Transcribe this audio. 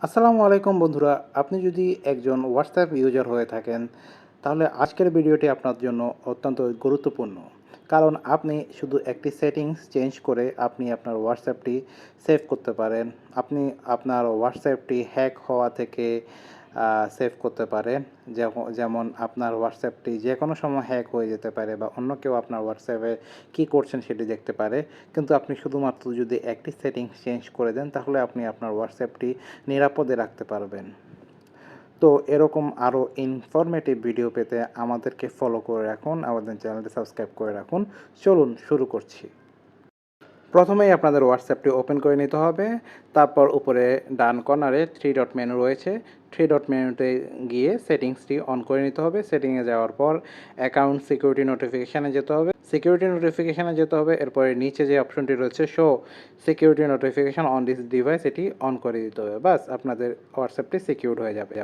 আসসালামু আলাইকুম বন্ধুরা, আপনি যদি একজন হোয়াটসঅ্যাপ ইউজার হয়ে থাকেন তাহলে আজকের ভিডিওটি আপনার জন্য অত্যন্ত গুরুত্বপূর্ণ। কারণ আপনি শুধু একটি সেটিংস চেঞ্জ করে আপনি আপনার হোয়াটসঅ্যাপটি সেভ করতে পারেন। আপনি আপনার হোয়াটসঅ্যাপটি হ্যাক হওয়া থেকে সেভ করতে পারেন। যেমন আপনার হোয়াটসঅ্যাপটি যে কোনো সময় হ্যাক হয়ে যেতে পারে বা অন্য কেউ আপনার হোয়াটসঅ্যাপে কী করছেন সেটি দেখতে পারে। কিন্তু আপনি শুধুমাত্র যদি একটি সেটিংস চেঞ্জ করে দেন তাহলে আপনি আপনার হোয়াটসঅ্যাপটি নিরাপদে রাখতে পারবেন। তো এরকম আরও ইনফরমেটিভ ভিডিও পেতে আমাদেরকে ফলো করে রাখুন, আমাদের চ্যানেলটি সাবস্ক্রাইব করে রাখুন। চলুন শুরু করছি। প্রথমেই আপনাদের হোয়াটসঅ্যাপটি ওপেন করে নিতে হবে। তারপর উপরে ডান কর্নারে 3 ডট মেনু রয়েছে। 3 ডট মেনুতে গিয়ে সেটিংসটি অন করে নিতে হবে। সেটিংয়ে যাওয়ার পর অ্যাকাউন্ট সিকিউরিটি নোটিফিকেশানে যেতে হবে। সিকিউরিটি নোটিফিকেশানে যেতে হবে। এরপরে নিচে যে অপশনটি রয়েছে show security notification on this device, এটি অন করে দিতে হবে। বাস আপনাদের হোয়াটসঅ্যাপটি সিকিউরড হয়ে যাবে।